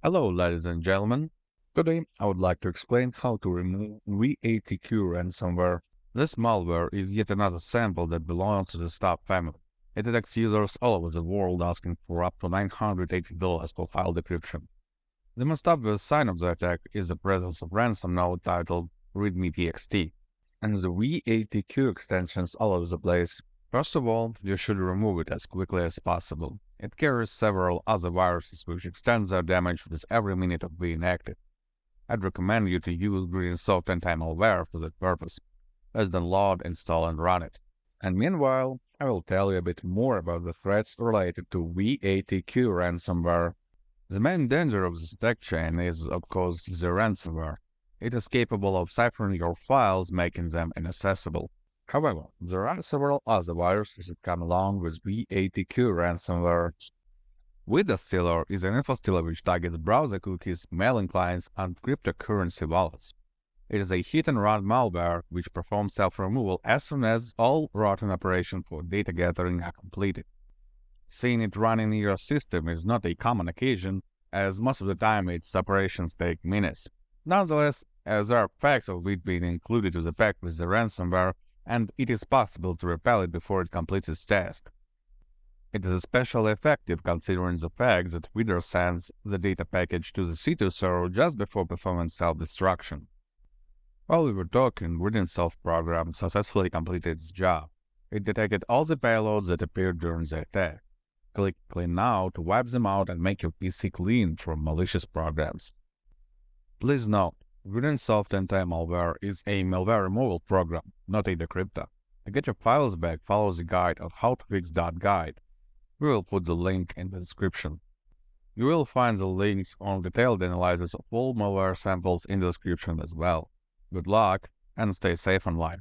Hello, ladies and gentlemen. Today, I would like to explain how to remove VATQ ransomware. This malware is yet another sample that belongs to the stop family. It attacks users all over the world, asking for up to $980 for file decryption. The most obvious sign of the attack is the presence of ransom node titled readme.txt, and the VATQ extensions all over the place. First of all, you should remove it as quickly as possible. It carries several other viruses which extend their damage with every minute of being active. I'd recommend you to use Greensoft Anti-malware for that purpose. Let's download, install, and run it. And meanwhile, I will tell you a bit more about the threats related to VATQ ransomware. The main danger of this attack chain is, of course, the ransomware. It is capable of ciphering your files, making them inaccessible. However, there are several other viruses that come along with VATQ ransomware. Window Stealer is an info stealer which targets browser cookies, mailing clients, and cryptocurrency wallets. It is a hit-and-run malware which performs self-removal as soon as all routine operations for data gathering are completed. Seeing it running in your system is not a common occasion, as most of the time its operations take minutes. Nonetheless, as there are facts of it being included to the pack with the ransomware, and it is possible to repel it before it completes its task. It is especially effective considering the fact that Reader sends the data package to the C2 server just before performing self-destruction. While we were talking, Greensoft program successfully completed its job. It detected all the payloads that appeared during the attack. Click Clean Now to wipe them out and make your PC clean from malicious programs. Please note, Greensoft Anti-malware is a malware removal program, not a decryptor. To get your files back, follow the guide on howtofix.guide. We will put the link in the description. You will find the links on detailed analysis of all malware samples in the description as well. Good luck and stay safe online.